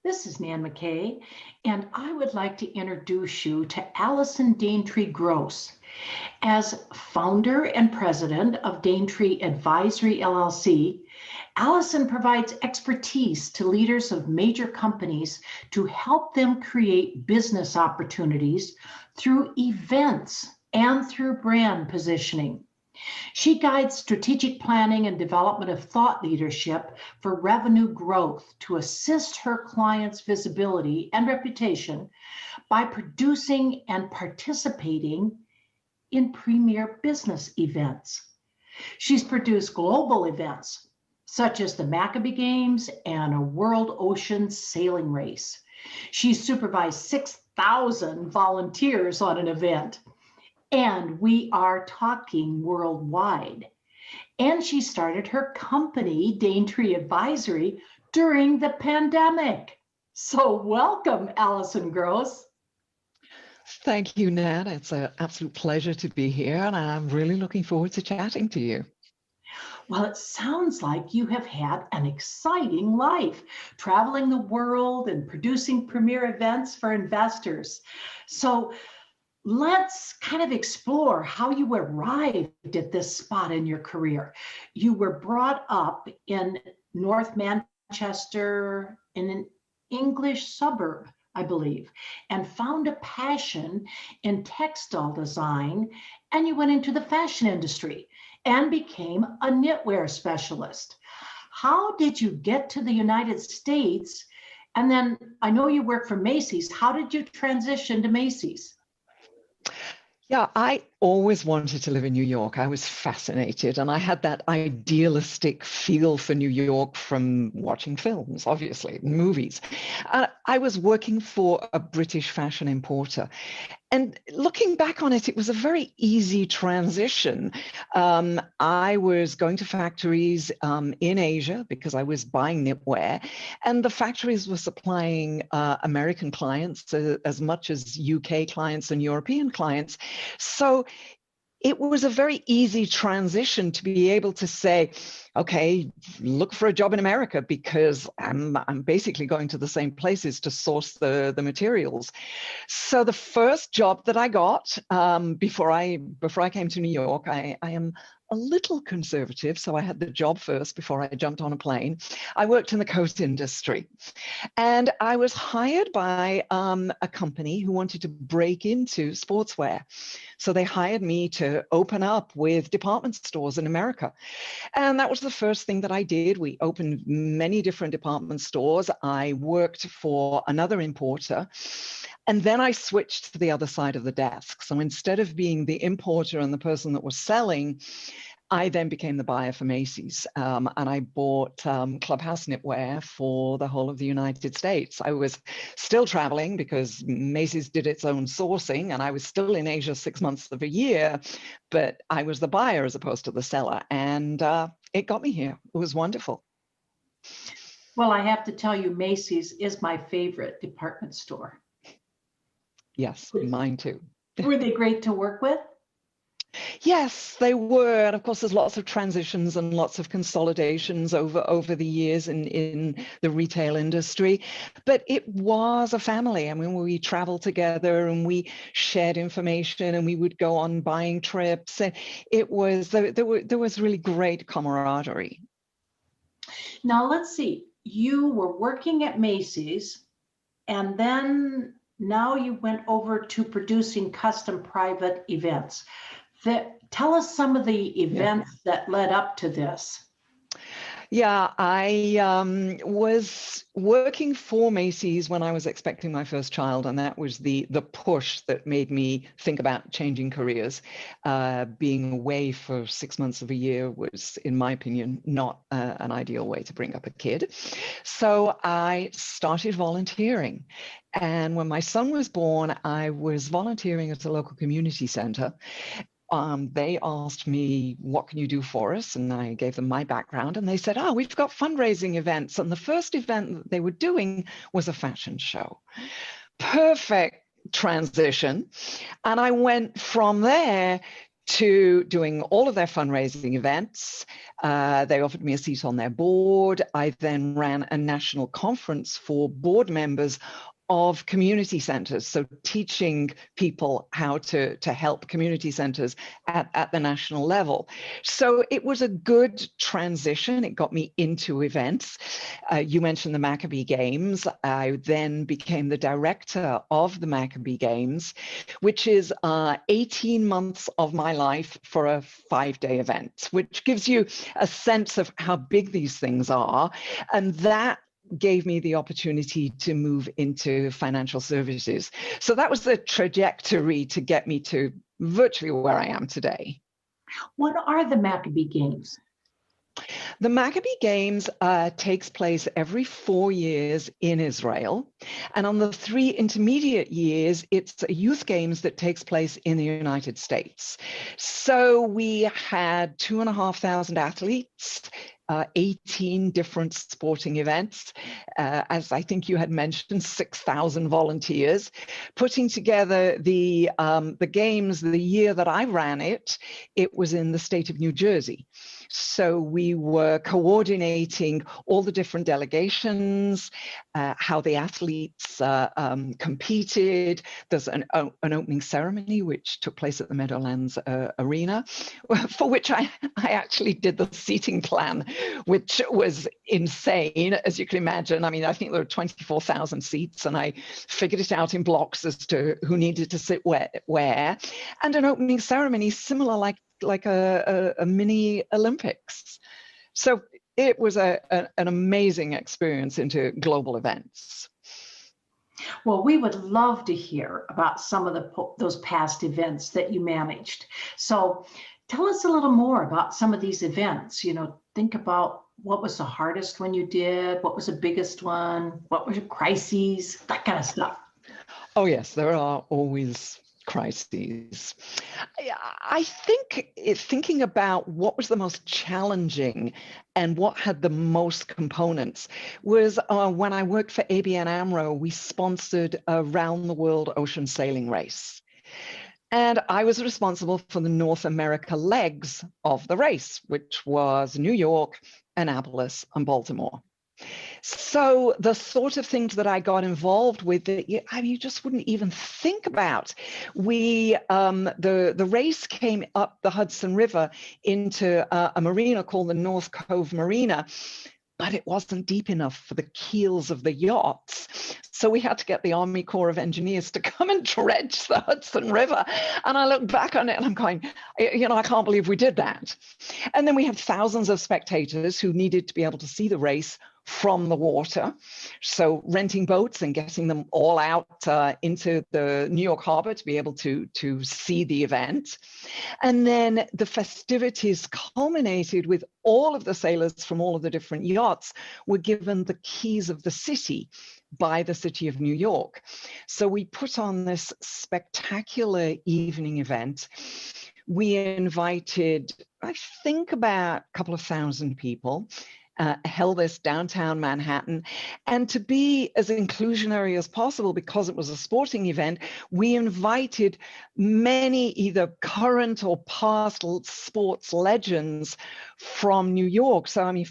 This is Nan McKay, and I would like to introduce you to Alison Gross. As founder and president of Daintree Advisory LLC, Alison provides expertise to leaders of major companies to help them create business opportunities through events and through brand positioning. She guides strategic planning and development of thought leadership for revenue growth to assist her clients' visibility and reputation by producing and participating in premier business events. She's produced global events such as the Maccabiah Games and a World Ocean Sailing Race. She's supervised 6,000 volunteers on an event. And we are talking worldwide. And she started her company, Daintree Advisory, during the pandemic. So welcome, Alison Gross. Thank you, Nan. It's an absolute pleasure to be here, and I'm really looking forward to chatting to you. Well, it sounds like you have had an exciting life, traveling the world and producing premier events for investors. So let's kind of explore how you arrived at this spot in your career. You were brought up in North Manchester in an English suburb, I believe, and found a passion in textile design, and you went into the fashion industry and became a knitwear specialist. How did you get to the United States? And then I know you work for Macy's. How did you transition to Macy's? Yeah, I always wanted to live in New York. I was fascinated, and I had that idealistic feel for New York from watching films, obviously, movies. I was working for a British fashion importer. And looking back on it, it was a very easy transition. I was going to factories in Asia because I was buying knitwear, and the factories were supplying American clients as much as UK clients and European clients. So it was a very easy transition to be able to say, okay, look for a job in America because I'm basically going to the same places to source the materials. So the first job that I got before I came to New York, I am a little conservative, so I had the job first before I jumped on a plane. I worked in the coat industry, and I was hired by a company who wanted to break into sportswear. So they hired me to open up with department stores in America. And that was the first thing that I did. We opened many different department stores. I worked for another importer. And then I switched to the other side of the desk. So instead of being the importer and the person that was selling, I then became the buyer for Macy's, and I bought Clubhouse knitwear for the whole of the United States. I was still traveling because Macy's did its own sourcing, and I was still in Asia 6 months of a year, but I was the buyer as opposed to the seller, and it got me here. It was wonderful. Well, I have to tell you, Macy's is my favorite department store. Yes, mine too. Were they great to work with? Yes, they were. And of course, there's lots of transitions and lots of consolidations over the years in the retail industry. But it was a family. I mean, we traveled together and we shared information and we would go on buying trips. And it was, there was really great camaraderie. Now, let's see. You were working at Macy's, and then now you went over to producing custom private events. Tell us some of the events that led up to this. Yeah, I was working for Macy's when I was expecting my first child, and that was the push that made me think about changing careers. Being away for 6 months of a year was, in my opinion, not an ideal way to bring up a kid. So I started volunteering. And when my son was born, I was volunteering at a local community center. They asked me, what can you do for us? And I gave them my background, and they said, oh, we've got fundraising events. And the first event that they were doing was a fashion show. Perfect transition. And I went from there to doing all of their fundraising events. They offered me a seat on their board. I then ran a national conference for board members of community centers, so teaching people how to help community centers at the national level. So it was a good transition. It got me into events. You mentioned the Maccabiah Games. I then became the director of the Maccabiah Games, which is 18 months of my life for a 5-day event, which gives you a sense of how big these things are. And that gave me the opportunity to move into financial services. So that was the trajectory to get me to virtually where I am today. What are the Maccabiah Games? The Maccabiah Games takes place every 4 years in Israel. And on the 3 intermediate years, it's a youth games that takes place in the United States. So we had 2,500 athletes, 18 different sporting events, as I think you had mentioned, 6,000 volunteers, putting together the games. The year that I ran it, it was in the state of New Jersey. So we were coordinating all the different delegations, how the athletes competed. There's an opening ceremony which took place at the Meadowlands Arena, for which I actually did the seating plan, which was insane, as you can imagine. I mean, I think there were 24,000 seats, and I figured it out in blocks as to who needed to sit where. And an opening ceremony similar like a mini Olympics. So it was an amazing experience into global events. Well, we would love to hear about some of those past events that you managed. So tell us a little more about some of these events. Think about what was the hardest one you did, what was the biggest one, what were your crises, that kind of stuff. Oh, yes, there are always crises. I think thinking about what was the most challenging and what had the most components was when I worked for ABN AMRO, we sponsored a round the world ocean sailing race. And I was responsible for the North America legs of the race, which was New York, Annapolis, and Baltimore. So the sort of things that I got involved with that you just wouldn't even think about. The race came up the Hudson River into a marina called the North Cove Marina, but it wasn't deep enough for the keels of the yachts. So we had to get the Army Corps of Engineers to come and dredge the Hudson River. And I look back on it and I'm going, I can't believe we did that. And then we had thousands of spectators who needed to be able to see the race from the water. So renting boats and getting them all out into the New York Harbor to be able to see the event. And then the festivities culminated with all of the sailors from all of the different yachts were given the keys of the city by the city of New York. So we put on this spectacular evening event. We invited, I think, about a couple of thousand people. Held this downtown Manhattan, and to be as inclusionary as possible, because it was a sporting event, we invited many either current or past sports legends from New York. So I mean,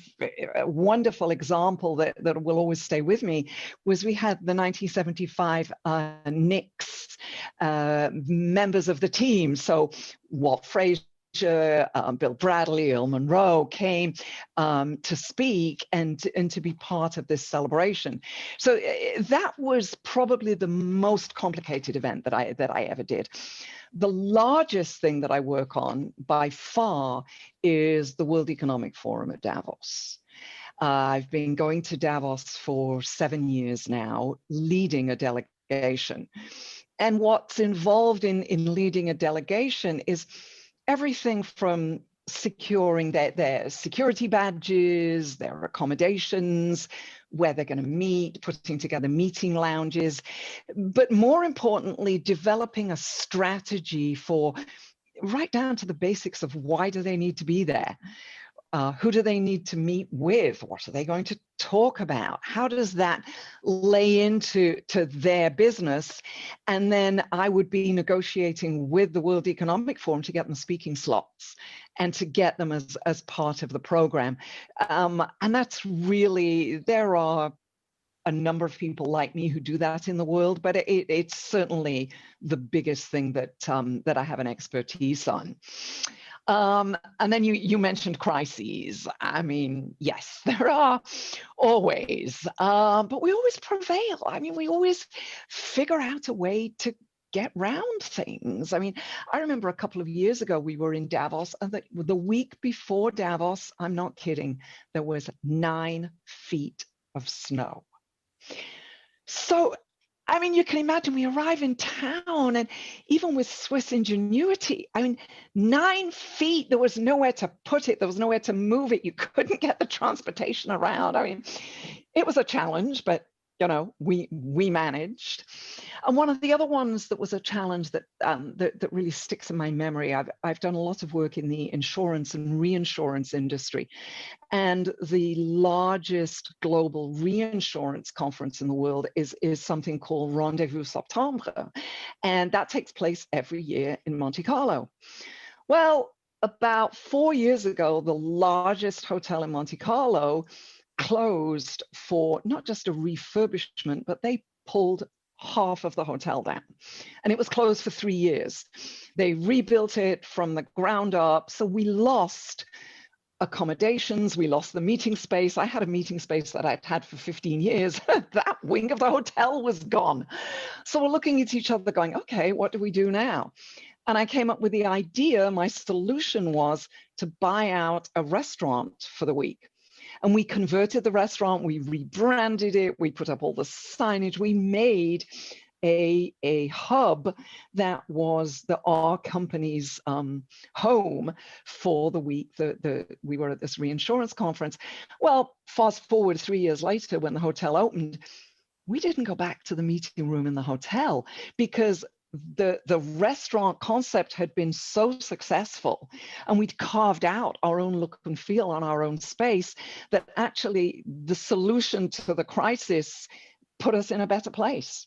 a wonderful example that will always stay with me was we had the 1975 Knicks members of the team. So Walt Frazier, Bill Bradley, Earl Monroe came to speak and to be part of this celebration. So that was probably the most complicated event that I ever did. The largest thing that I work on by far is the World Economic Forum at Davos. I've been going to Davos for 7 years now, leading a delegation. And what's involved in leading a delegation is everything from securing their security badges, their accommodations, where they're going to meet, putting together meeting lounges, but more importantly, developing a strategy for right down to the basics of why do they need to be there. Who do they need to meet with? What are they going to talk about? How does that lay into their business? And then I would be negotiating with the World Economic Forum to get them speaking slots and to get them as part of the program. And that's really, there are a number of people like me who do that in the world, but it's certainly the biggest thing that that I have an expertise on. And then you mentioned crises. I mean, yes, there are always, but we always prevail. I mean, we always figure out a way to get round things. I mean, I remember a couple of years ago, we were in Davos, and the week before Davos, I'm not kidding, there was 9 feet of snow. So, I mean, you can imagine we arrive in town, and even with Swiss ingenuity, I mean, 9 feet, there was nowhere to put it. There was nowhere to move it. You couldn't get the transportation around. I mean, it was a challenge, but you know, we managed. And one of the other ones that was a challenge that that really sticks in my memory, I've done a lot of work in the insurance and reinsurance industry, and the largest global reinsurance conference in the world is something called Rendez-Vous Septembre, and that takes place every year in Monte Carlo. Well, about 4 years ago, the largest hotel in Monte Carlo closed for not just a refurbishment, but they pulled half of the hotel down, and it was closed for 3 years. They rebuilt it from the ground up, so we lost accommodations, we lost the meeting space. I had a meeting space that I'd had for 15 years. That wing of the hotel was gone. So we're looking at each other going, okay, what do we do now? And I came up with the idea, my solution was to buy out a restaurant for the week. And we converted the restaurant, we rebranded it, we put up all the signage, we made a hub that was our company's home for the week that we were at this reinsurance conference. Well, fast forward 3 years later, when the hotel opened, we didn't go back to the meeting room in the hotel because the restaurant concept had been so successful, and we'd carved out our own look and feel on our own space, that actually the solution to the crisis put us in a better place.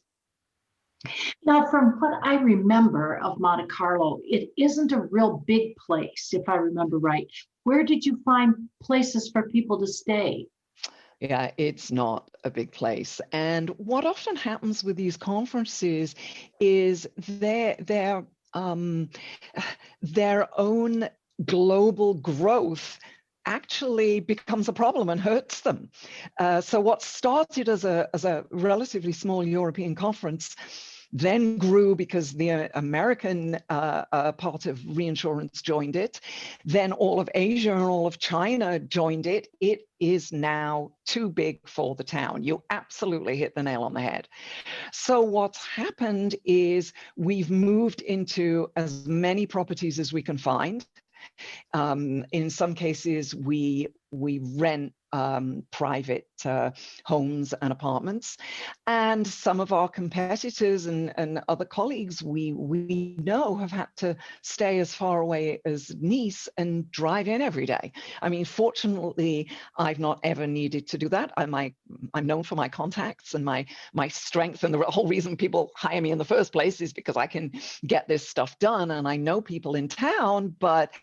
Now, from what I remember of Monte Carlo, it isn't a real big place, if I remember right. Where did you find places for people to stay? Yeah, it's not a big place. And what often happens with these conferences is their own global growth actually becomes a problem and hurts them. So what started as a relatively small European conference then grew because the American part of reinsurance joined it. Then all of Asia and all of China joined it. It is now too big for the town. You absolutely hit the nail on the head. So what's happened is we've moved into as many properties as we can find. In some cases, we rent private homes and apartments, and some of our competitors and other colleagues we know have had to stay as far away as Nice and drive in every day. I mean, fortunately, I've not ever needed to do that. I'm known for my contacts and my strength, and the whole reason people hire me in the first place is because I can get this stuff done, and I know people in town. But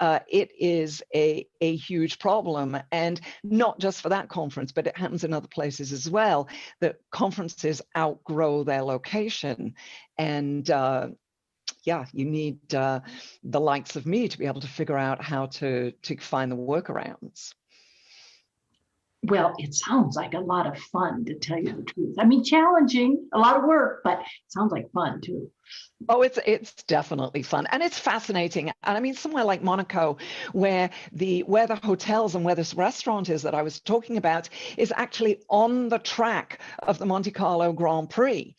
it is a huge problem, and not just for that conference, but it happens in other places as well, that conferences outgrow their location. And yeah, you need the likes of me to be able to figure out how to find the workarounds. Well, it sounds like a lot of fun, to tell you the truth. I mean, challenging, a lot of work, but it sounds like fun too. Oh, it's definitely fun, and it's fascinating. And I mean, somewhere like Monaco, where the hotels and where this restaurant is that I was talking about is actually on the track of the Monte Carlo Grand Prix.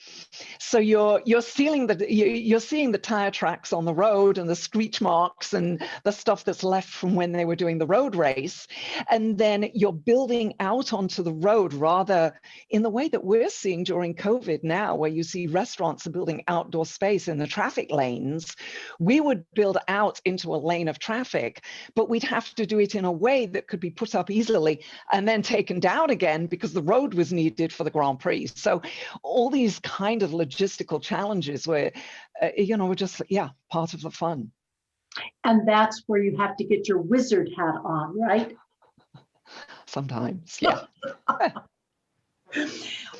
So you're seeing the tire tracks on the road and the screech marks and the stuff that's left from when they were doing the road race, and then you're building out onto the road, rather in the way that we're seeing during COVID now, where you see restaurants are building outdoor space in the traffic lanes, we would build out into a lane of traffic, but we'd have to do it in a way that could be put up easily and then taken down again because the road was needed for the Grand Prix. So all these kind of logistical challenges were, were just, part of the fun. And that's where you have to get your wizard hat on, right? Sometimes, yeah.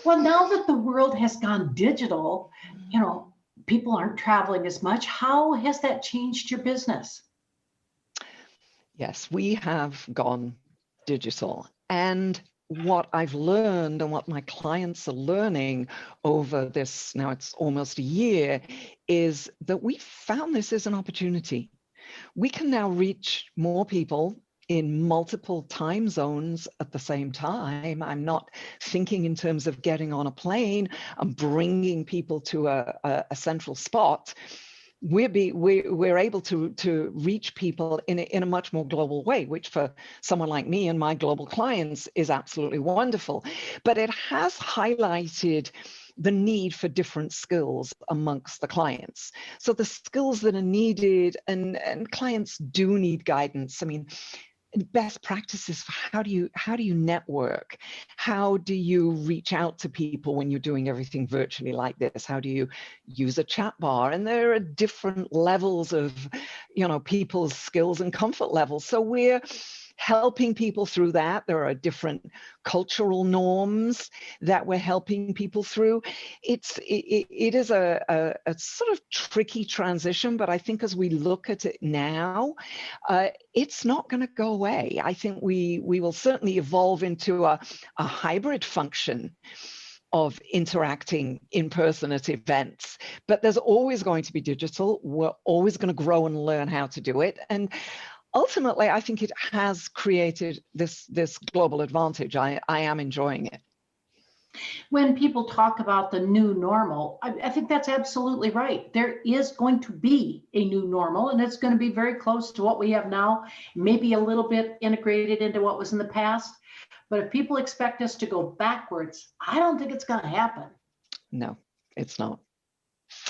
Well, now that the world has gone digital, people aren't traveling as much. How has that changed your business? Yes, we have gone digital. And what I've learned and what my clients are learning over this, now it's almost a year, is that we found this as an opportunity. We can now reach more people in multiple time zones at the same time. I'm not thinking in terms of getting on a plane and bringing people to a central spot. We're able to reach people in a much more global way, which for someone like me and my global clients is absolutely wonderful. But it has highlighted the need for different skills amongst the clients. So the skills that are needed, and clients do need guidance. I mean, best practices for how do you network? How do you reach out to people when you're doing everything virtually like this? How do you use a chat bar? And there are different levels of, people's skills and comfort levels. So we're helping people through that. There are different cultural norms that we're helping people through. It is a sort of tricky transition, but I think as we look at it now, it's not going to go away. I think we will certainly evolve into a hybrid function of interacting in person at events, but there's always going to be digital. We're always going to grow and learn how to do it. And ultimately, I think it has created this global advantage. I am enjoying it. When people talk about the new normal, I think that's absolutely right. There is going to be a new normal, and it's going to be very close to what we have now, maybe a little bit integrated into what was in the past. But if people expect us to go backwards, I don't think it's going to happen. No, it's not.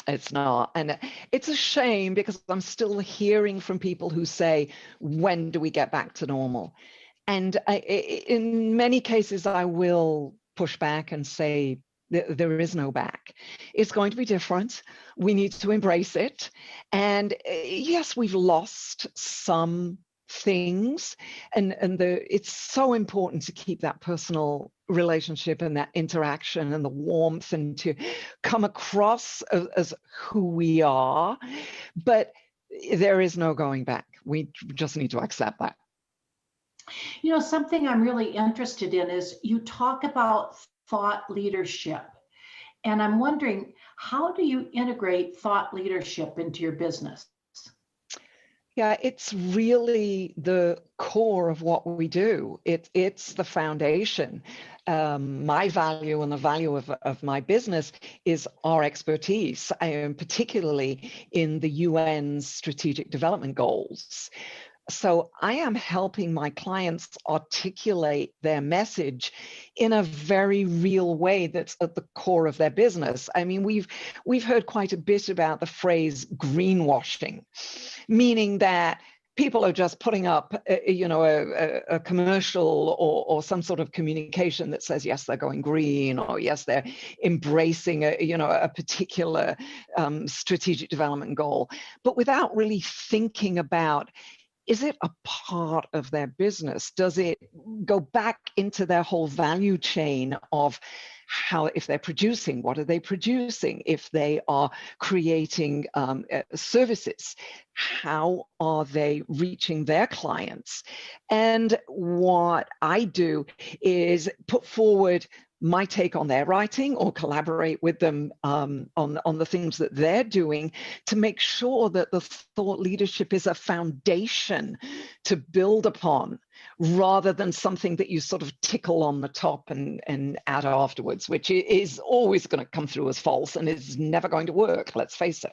It's not. And it's a shame because I'm still hearing from people who say, when do we get back to normal? And in many cases, I will push back and say, there is no back. It's going to be different. We need to embrace it. And yes, we've lost some things, and it's so important to keep that personal relationship and that interaction and the warmth and to come across as who we are. But there is no going back. We just need to accept that. Something I'm really interested in is you talk about thought leadership. And I'm wondering, how do you integrate thought leadership into your business? Yeah, it's really the core of what we do. It's the foundation. My value and the value of my business is our expertise, particularly in the UN's strategic development goals. So I am helping my clients articulate their message in a very real way that's at the core of their business. I mean, we've heard quite a bit about the phrase greenwashing, meaning that people are just putting up, a commercial or some sort of communication that says, yes, they're going green, or yes, they're embracing a particular strategic development goal, but without really thinking about, is it a part of their business? Does it go back into their whole value chain of how, if they're producing, what are they producing? If they are creating services, how are they reaching their clients? And what I do is put forward my take on their writing or collaborate with them on the things that they're doing to make sure that the thought leadership is a foundation to build upon, rather than something that you sort of tickle on the top and add afterwards, which is always going to come through as false and is never going to work, let's face it.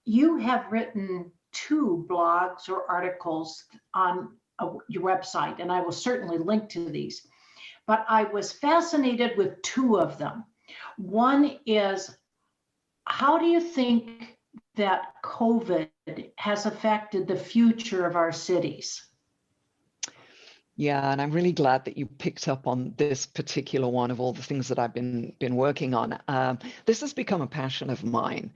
You have written 2 blogs or articles on your website, and I will certainly link to these. But I was fascinated with 2 of them. One is how do you think that COVID has affected the future of our cities? Yeah, and I'm really glad that you picked up on this particular one of all the things that I've been working on. This has become a passion of mine,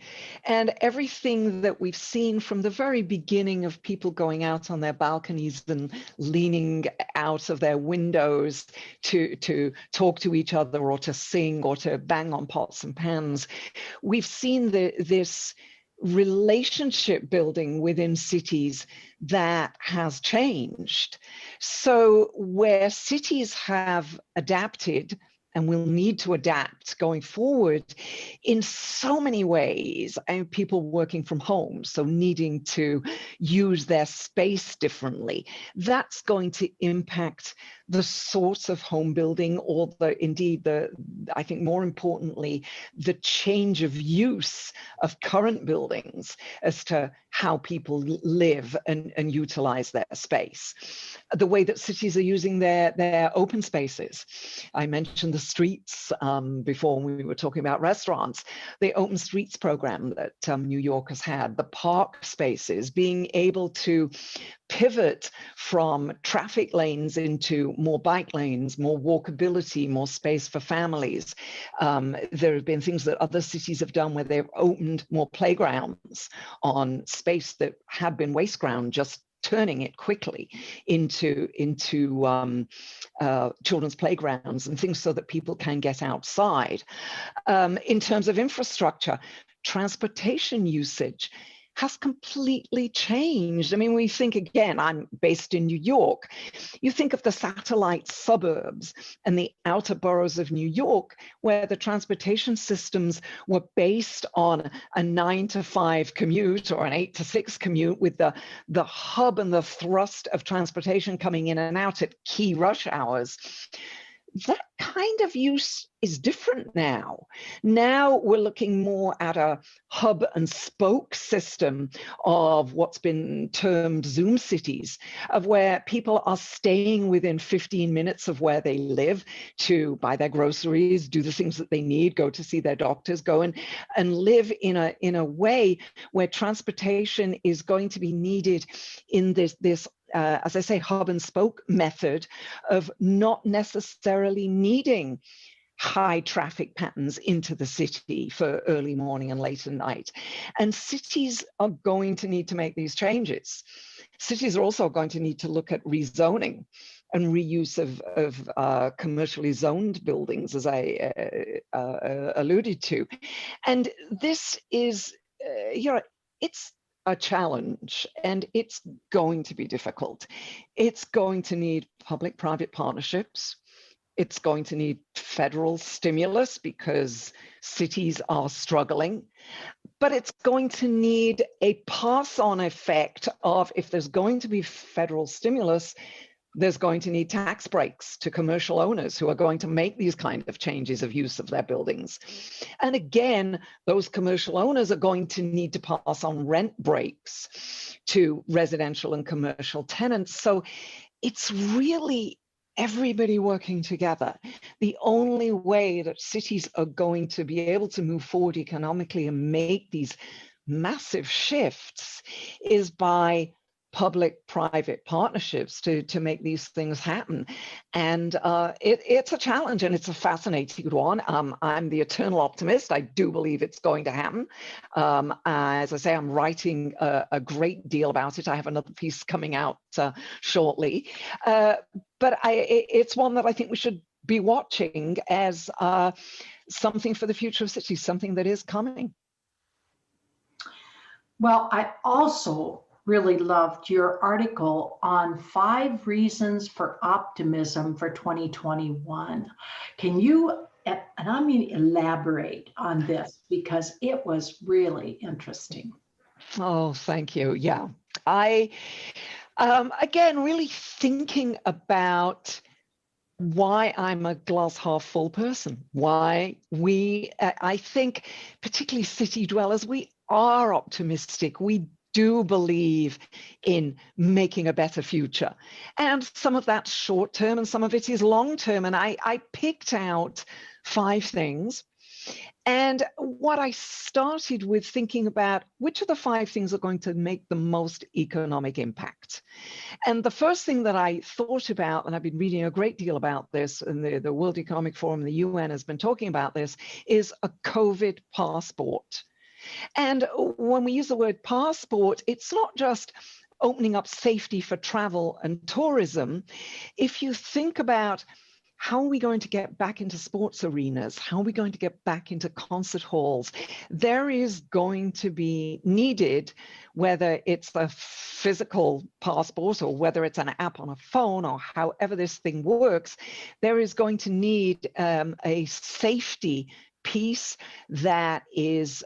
and everything that we've seen from the very beginning of people going out on their balconies and leaning out of their windows to talk to each other or to sing or to bang on pots and pans, we've seen this relationship building within cities that has changed. So where cities have adapted and will need to adapt going forward in so many ways, and people working from home, so needing to use their space differently, that's going to impact the sorts of home building, or I think more importantly, the change of use of current buildings as to how people live and utilize their space. The way that cities are using their open spaces. I mentioned the streets before when we were talking about restaurants. The Open Streets program that New York has had, the park spaces, being able to pivot from traffic lanes into more bike lanes, more walkability, more space for families. There have been things that other cities have done where they've opened more playgrounds on space that had been waste ground, just turning it quickly into children's playgrounds and things so that people can get outside. In terms of infrastructure, transportation usage has completely changed. I mean, we think, again, I'm based in New York. You think of the satellite suburbs and the outer boroughs of New York, where the transportation systems were based on a 9 to 5 commute or an 8 to 6 commute, with the hub and the thrust of transportation coming in and out at key rush hours. That kind of use is different now. Now we're looking more at a hub and spoke system of what's been termed Zoom cities, of where people are staying within 15 minutes of where they live to buy their groceries, do the things that they need, go to see their doctors, go and live in a way where transportation is going to be needed in this as I say, hub and spoke method of not necessarily needing high traffic patterns into the city for early morning and late at night. And cities are going to need to make these changes. Cities are also going to need to look at rezoning and reuse of commercially zoned buildings, as I alluded to. And this is, it's a challenge, and it's going to be difficult. It's going to need public-private partnerships. It's going to need federal stimulus because cities are struggling, but it's going to need a pass-on effect of, if there's going to be federal stimulus, there's going to need tax breaks to commercial owners who are going to make these kind of changes of use of their buildings. And again, those commercial owners are going to need to pass on rent breaks to residential and commercial tenants. So it's really everybody working together. The only way that cities are going to be able to move forward economically and make these massive shifts is by public-private partnerships to make these things happen. And it's a challenge, and it's a fascinating one. I'm the eternal optimist. I do believe it's going to happen. As I say, I'm writing a great deal about it. I have another piece coming out shortly. But it's one that I think we should be watching as something for the future of cities, something that is coming. Well, I also really loved your article on 5 reasons for optimism for 2021. Can you, and I mean, elaborate on this, because it was really interesting. Oh, thank you. Yeah. I, again, really thinking about why I'm a glass half full person, why I think, particularly city dwellers, we are optimistic. We do believe in making a better future. And some of that's short term and some of it is long term. And I picked out 5 things. And what I started with thinking about which of the 5 things are going to make the most economic impact. And the first thing that I thought about, and I've been reading a great deal about this, and the World Economic Forum, the UN has been talking about this, is a COVID passport. And when we use the word passport, it's not just opening up safety for travel and tourism. If you think about how are we going to get back into sports arenas? How are we going to get back into concert halls? There is going to be needed, whether it's a physical passport or whether it's an app on a phone or however this thing works, there is going to need a safety piece that is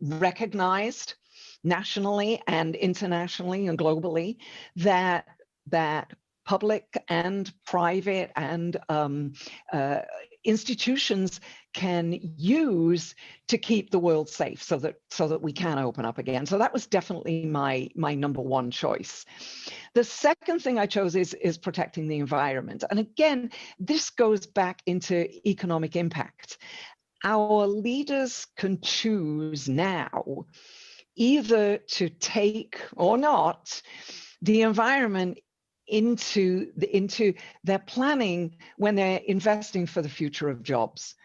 recognized nationally and internationally and globally, that public and private and institutions can use to keep the world safe, so that we can open up again. So that was definitely my number one choice. The second thing I chose is protecting the environment. And again, this goes back into economic impact. Our leaders can choose now either to take or not the environment into their planning when they're investing for the future of jobs.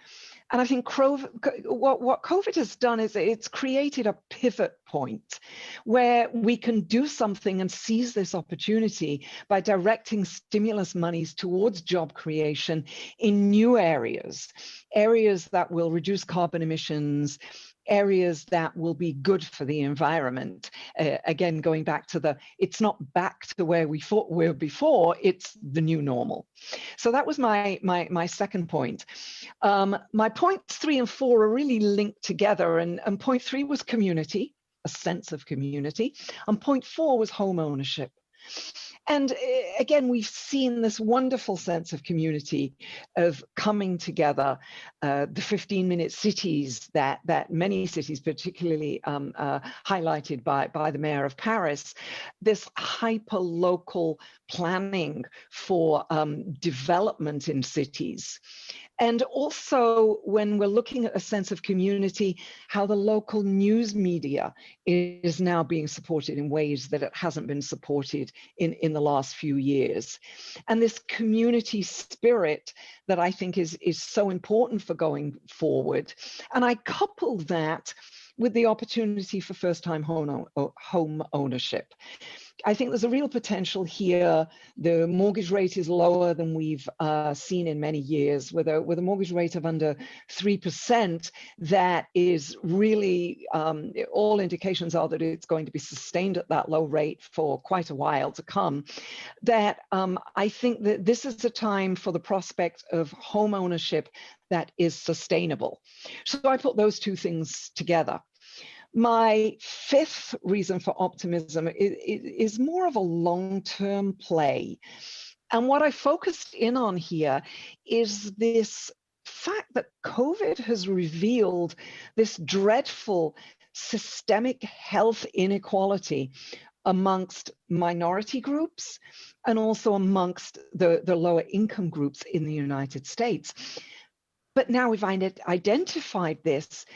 And I think what COVID has done is it's created a pivot point where we can do something and seize this opportunity by directing stimulus monies towards job creation in new areas that will reduce carbon emissions, areas that will be good for the environment. Again, going back to it's not back to where we thought we were before, it's the new normal. So that was my second point. My points 3 and 4 are really linked together, and point 3 was community, a sense of community, and point 4 was home ownership. And again, we've seen this wonderful sense of community, of coming together, the 15-minute cities that many cities, particularly highlighted by the mayor of Paris, this hyper-local planning for development in cities. And also, when we're looking at a sense of community, how the local news media is now being supported in ways that it hasn't been supported in the last few years. And this community spirit that I think is so important for going forward. And I couple that with the opportunity for first-time home ownership. I think there's a real potential here. The mortgage rate is lower than we've seen in many years, with a mortgage rate of under 3%. That is really, all indications are that it's going to be sustained at that low rate for quite a while to come. That I think that this is a time for the prospect of home ownership that is sustainable. So I put those two things together. My fifth reason for optimism is more of a long-term play. And what I focused in on here is this fact that COVID has revealed this dreadful systemic health inequality amongst minority groups and also amongst the lower income groups in the United States. But now we've identified this,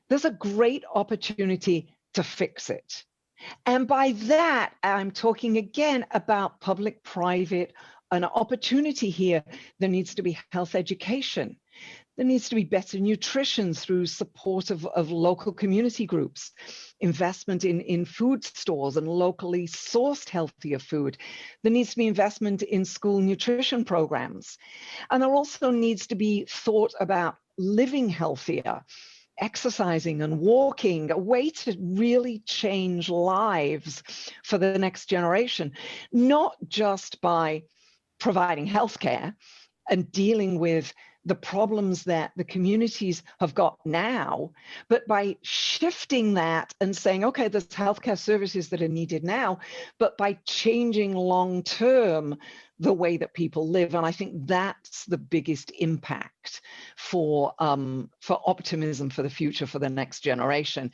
there's a great opportunity to fix it. And by that, I'm talking again about public-private, an opportunity here. There needs to be health education. There needs to be better nutrition through support of local community groups, investment in food stores and locally sourced healthier food. There needs to be investment in school nutrition programs. And there also needs to be thought about living healthier, exercising and walking, a way to really change lives for the next generation, not just by providing healthcare and dealing with the problems that the communities have got now, but by shifting that and saying, okay, there's healthcare services that are needed now, but by changing long-term the way that people live. And I think that's the biggest impact for optimism for the future, for the next generation.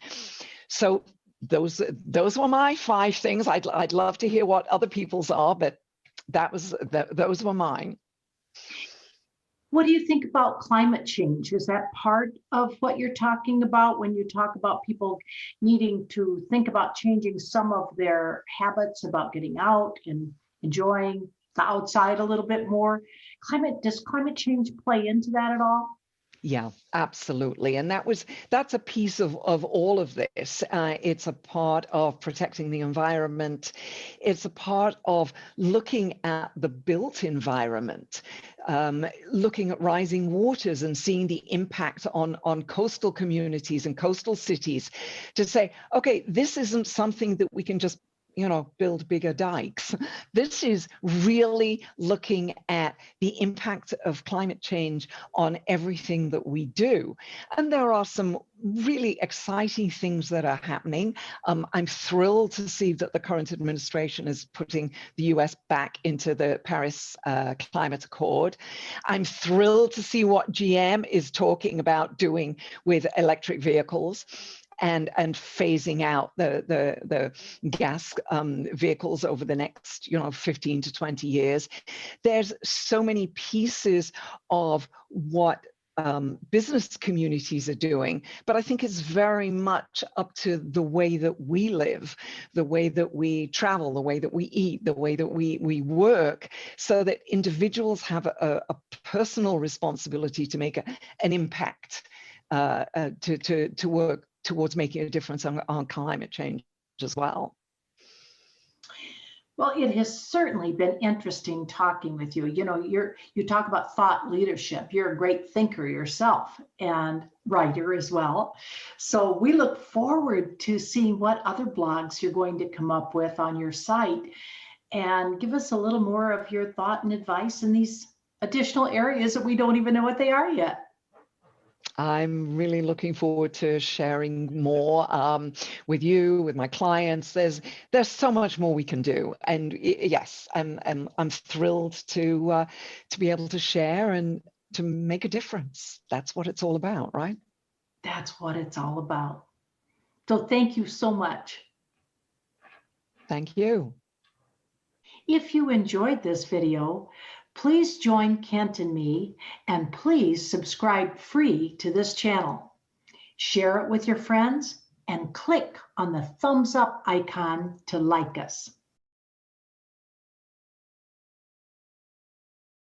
So those were my 5 things. I'd love to hear what other people's are, but those were mine. What do you think about climate change? Is that part of what you're talking about when you talk about people needing to think about changing some of their habits about getting out and enjoying the outside a little bit more? Does climate change play into that at all? Yeah, absolutely. And that's a piece of all of this. It's a part of protecting the environment. It's a part of looking at the built environment, looking at rising waters and seeing the impact on coastal communities and coastal cities to say, okay, this isn't something that we can just build bigger dikes. This is really looking at the impact of climate change on everything that we do. And there are some really exciting things that are happening. I'm thrilled to see that the current administration is putting the US back into the Paris Climate Accord. I'm thrilled to see what GM is talking about doing with electric vehicles and phasing out the gas vehicles over the next 15 to 20 years. There's so many pieces of what business communities are doing, but I think it's very much up to the way that we live, the way that we travel, the way that we eat, the way that we work, so that individuals have a personal responsibility to make an impact, to work towards making a difference on climate change as well. Well, it has certainly been interesting talking with you. You talk about thought leadership. You're a great thinker yourself and writer as well. So we look forward to seeing what other blogs you're going to come up with on your site, and give us a little more of your thought and advice in these additional areas that we don't even know what they are yet. I'm really looking forward to sharing more with you, with my clients. There's so much more we can do, and yes, I'm thrilled to be able to share and to make a difference. That's what it's all about, right? That's what it's all about. So thank you so much. Thank you. If you enjoyed this video, please join Kent and me, and please subscribe free to this channel. Share it with your friends and click on the thumbs up icon to like us.